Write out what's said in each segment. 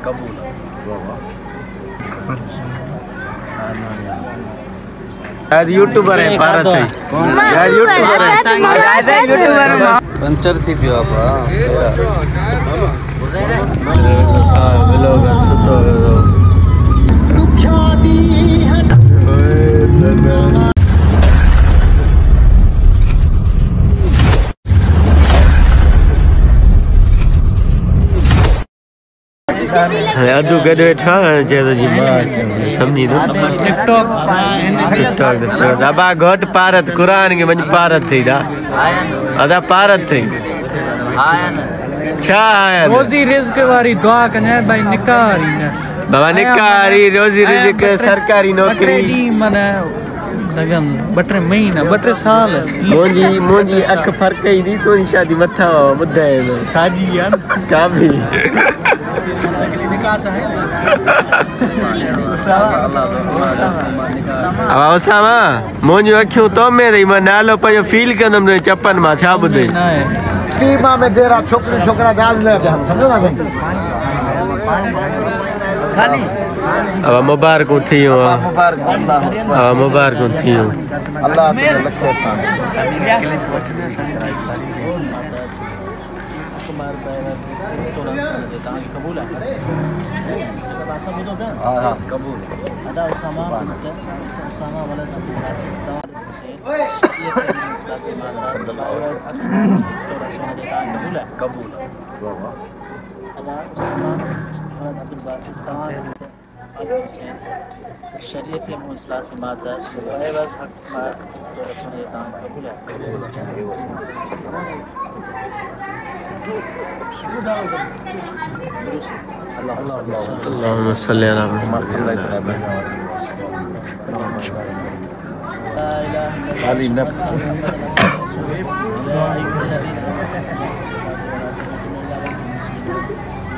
कबूल यार यूट्यूबर है भारत है यार यूट्यूबर है पंचर थी पियो आपा ब्लॉगर सुतो अदू गॾु वेठा चए थो जी मां सम्झी थो टिकटॉक दबा घोट पारत क़ुरान के वञ पारत थी दा अदा पारत थी छा आया रोज़ी रिज़्क वारी दुआ कने भाई निकारी न बाबा निकारी रोज़ी रिज़्क सरकारी नौकरी माने लगन 2-3 महीना 2-3 साल मुंजी अख फर्क ही दी तो शादी मथा बुधाए साजी यार का भी अब ओसामा मुंजी अखियों तो में रही मैं नालो पयो फील कंदम चपन मा छा बुधे टीमा में तेरा छोकरी छोकरा दाल ले समझो ना खाली अब मुबारक थी हो मुबारक थी हो अल्लाह तुझे लखे एहसान कबूल है हां कबूल अदा उसामा वलद अब्दुल कासिम कबूल है कबूल अदा उसामा वलद अब्दुल कासिम शरीयत मुसला से माता है बस हक मार तो सुने दान कबूल है अल्लाहुम्मा सल्ली अला मुहम्मद अली नब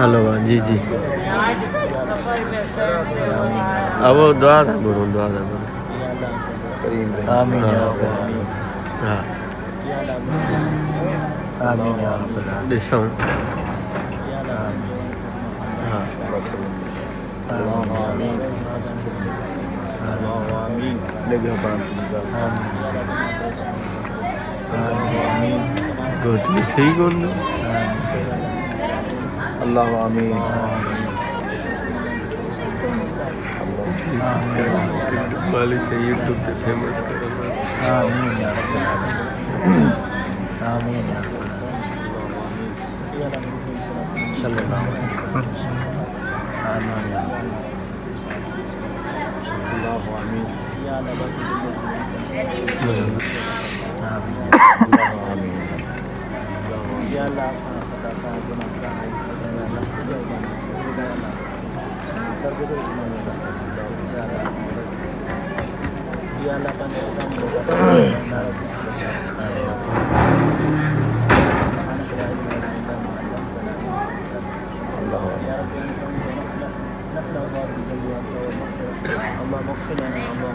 हेलो जी जी अब वो दुआ था गुरु आमीन या रब हाँ आमीन या रब ॾिसूं हाँ आमीन आमीन लगे बात आमीन गुड सही कौन अल्लाह आमीन मालिक से यूट्यूब पे फेमस करो आमीन या रब आमीन या रब सल्लल्लाहु अलैहि वसल्लम आमीन या रब अल्लाह आमीन या अल्लाह आमीन या अल्लाह आसान खुदा सा गुनाह का है या अल्लाह का निजाम नाराज अल्लाह या रब नखला बार बिजलियात अल्लाह मग़फ़िर लना अल्लाह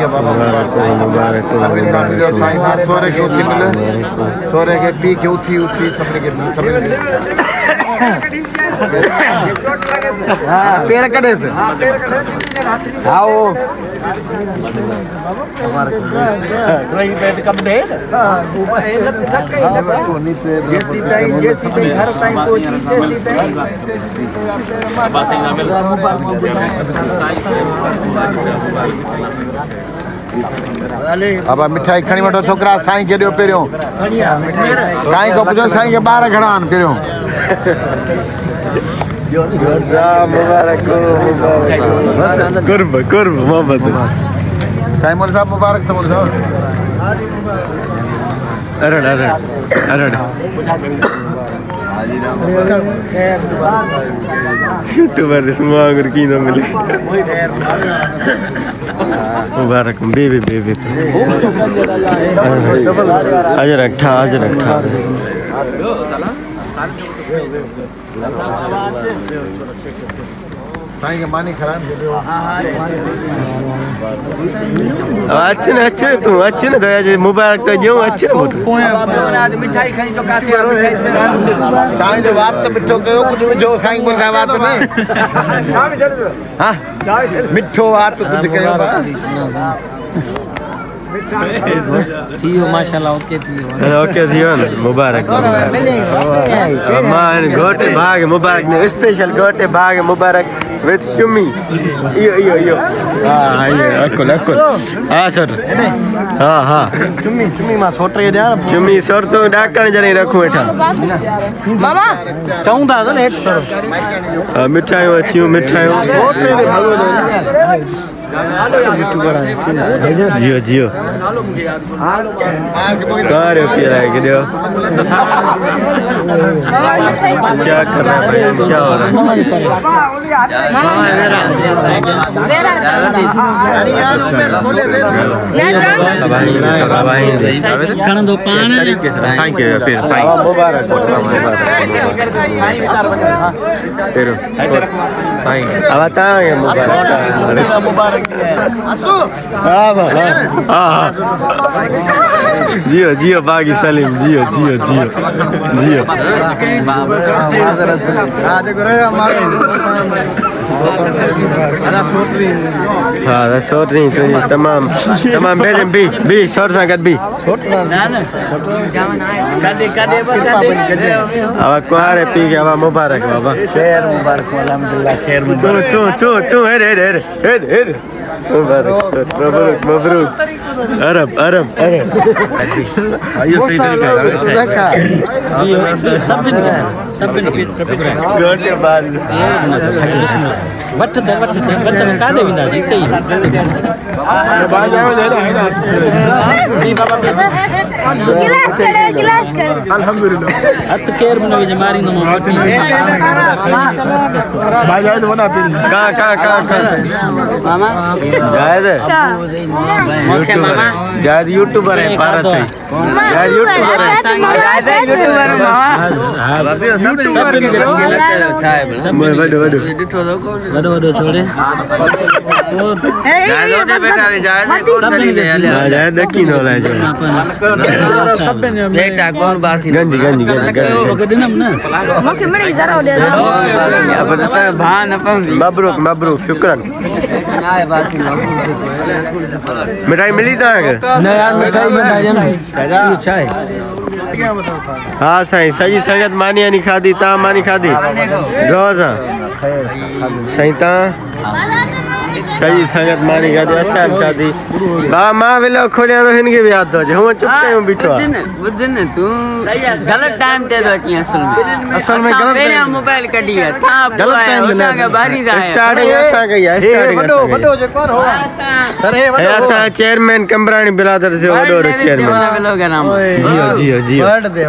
के बाबा मुबारक सभी का मिलो साईं हाथ सोरे के उठी मिले सोरे के पी के उठी सभी के पैर कटे से आओ तो ये बैठ कब दे ये सीधा घर टाइम को अब मिठाई खणी वठो छोकरा साईं के ॾियो पहिरियों साईं को पुछो साईं के ॿार घणा आहिनि पहिरियों मुबारक कुर्ब कुर्ब मोहम्मद साईं मोहम्मद साहब मुबारक समझ साहब अरे अरे अरे यूट्यूबर semua berkino मिले मुबारक बेबी बेबी आज रखा साईं के मानी खराब अच्छे तू अच्छे ना दया जी मुबारक तो जो अच्छे आज मिठाई खाई तो काथे साईं जो बात तो मिठो कयो कुछ जो साईं बोल का बात नहीं हां मिठो बात कुछ कयो थियो माशाल्लाह ओके थियो मुबारक मान गोटे भाग मुबारक ने स्पेशल गोटे भाग मुबारक विथ चुम्मी यो हां ये अकुल हां सर हां चुम्मी मा सोटरे दे चुम्मी सर तो डाकण जने रखू एठा मामा चाहुंदा त नेट सर मिठाई अछियो मिठाई सोटरे दे भागो जियो जियो कार पिया है क्या क्या कर रहा है क्या हो रहा जियो जियो बागी सलीम जियो जियो जियो जियो हाँ शॉर्ट नहीं तो तमाम बेजम बी शॉर्ट संगत बी अब कुहारे पी के अब मुबारक बाबा खैर मुबारक अल्हम्दुलिल्लाह खैर मुबारक तू हेर मबरूक मबरूक अरब अरब अरब आइयो सही तरीका सब गोटे बाद वट दे काढे विंदा जीते बाज आयो दे बी बाबा गिलास कर अल्हम्दुलिल्लाह हत केर बनो मारी नो बाज आयो बना का मामा जायद ओके मामा जायद यूट्यूबर है भारत है जायद यूट्यूबर है मामा यूट्यूबर बड़ो छोड़े जायद बेटा जायद को नहीं दे जायद की नो लाए जो बेटा कौन बासी गंजी दिनम ना मके मरी जरा दे अब तो भान अपन मबरूक मबरूक शुक्रान आए बासी मिठाई मिली था ना यार मिठाई में दाजन ये चाय हाँ साईं सही संगत मानी नहीं खादी ता मानी खादी रोज सही ता सही संगत मानी खादी असां खादी बा मां वेलो खोलिया तो हिन के भी याद हो जे हूं चुप कयूं बिठो बुधन तू गलत टाइम ते तो अची असल में गलत मेरा मोबाइल कडी है था गलत टाइम ना का बारी दा स्टार्टिंग असां कई है स्टार्टिंग वडो जे कोन हो सर हे वडो असां चेयरमैन कंबरानी बिरादर से वडो चेयरमैन जियो जियो वर्ड दे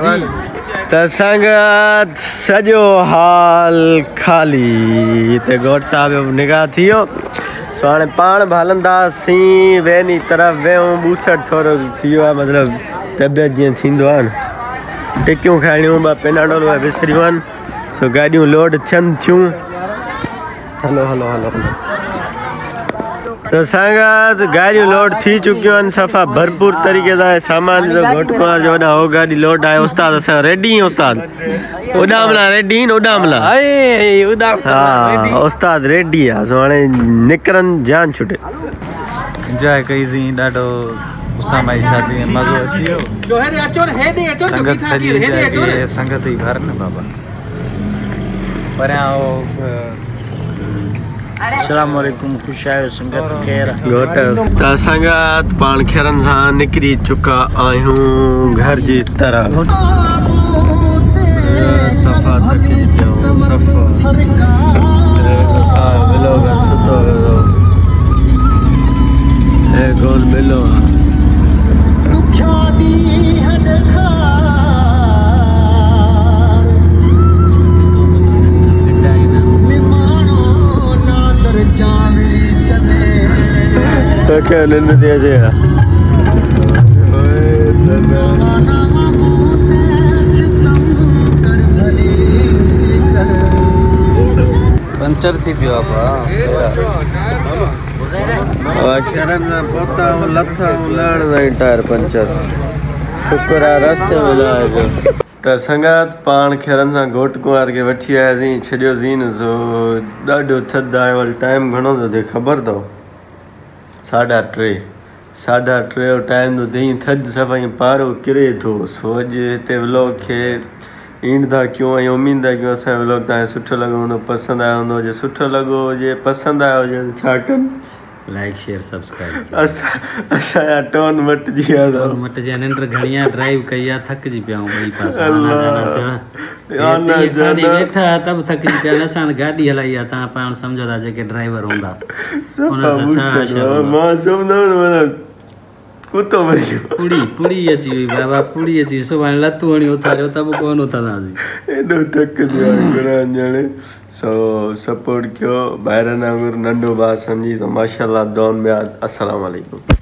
त संगत सजो हाल खाली ते गोट साहब निगाह थियो सोने पान भालंदासी वेनी तरफ वेऊं बूसट थोरो थियो मतलब तबियत जे थिंदो आन टिक्कियूं खाणियूं बा पेनाडोल वा विसरियूं सो गाडियूं लोड थियन थियूं हलो तो संगत गाड़ी लोड थी चुकियूं सफ़ा भरपूर तरीक़े सां सामान जो घोट कुंवार जो वॾा हो गाड़ी लोड आहे उस्ताद असां रेडी आहियूं उस्ताद उॾामला रेडी आहिनि उॾामला हा उस्ताद रेडी आहे सो हाणे निकिरनि जान छुटे एंजॉय कईसीं ॾाढो उसामा जी शादी में मज़ो अची वियो संगत सॼी एंजॉय संगत ई भर न बाबा परियां अस्सलाम वालेकुम खुश आयो संगत खैर घोट संगत पाण खेरनि सां निकिरी चुका आहियूं घर जी तरफ़ सफ़ा थकिजी पिया सफ़ा मिलो घर सुतो है गोल मिलो तो क्या लेने दिया जाएगा पंचर थी पियो पोता लथा लहण टायर पंचर शुक्र आहे रस्ते में न आहे त संगत पाण खेरनि सां घोट कुंवार खे वठी आयासीं छॾियोसीं न सो ॾाढो थधि आहे वरी टाइम घणो थो थिए ख़बर अथव 3:30 जो टाइम थो थिए थधि सफ़ा पारो किरे थो सो अॼु हिते व्लॉग खे ईंड था कयूं ऐं उमेद था कयूं असांजो व्लॉग तव्हांखे सुठो लॻो हूंदो पसंदि आयो हूंदो जे सुठो लॻो हुजे पसंदि आयो हुजे त छा कनि लाइक शेयर सब्सक्राइब असांजा टोन मटिजी विया मटिजी निंड घणी आहे ड्राइव कई आहे थकिजी पिया आहियूं ॿई पासा वेठा त बि थकिजी पिया असां गाॾी हलाई आहे तव्हां पाण सम्झो था जेके ड्राइवर हूंदा मां सम्झंदो कुतो पुड़ी अची वई बाबा पुड़ी अची सुभाणे लतूं हणी उथारियो त बि कोन उथंदासीं एॾो थकिजी ॼणे सो सपोर्ट कयो ॿाहिरि वांगुरु नंढो भाउ सम्झी त माशाल्लाह दुआउनि में अस्सलाम वालेकुम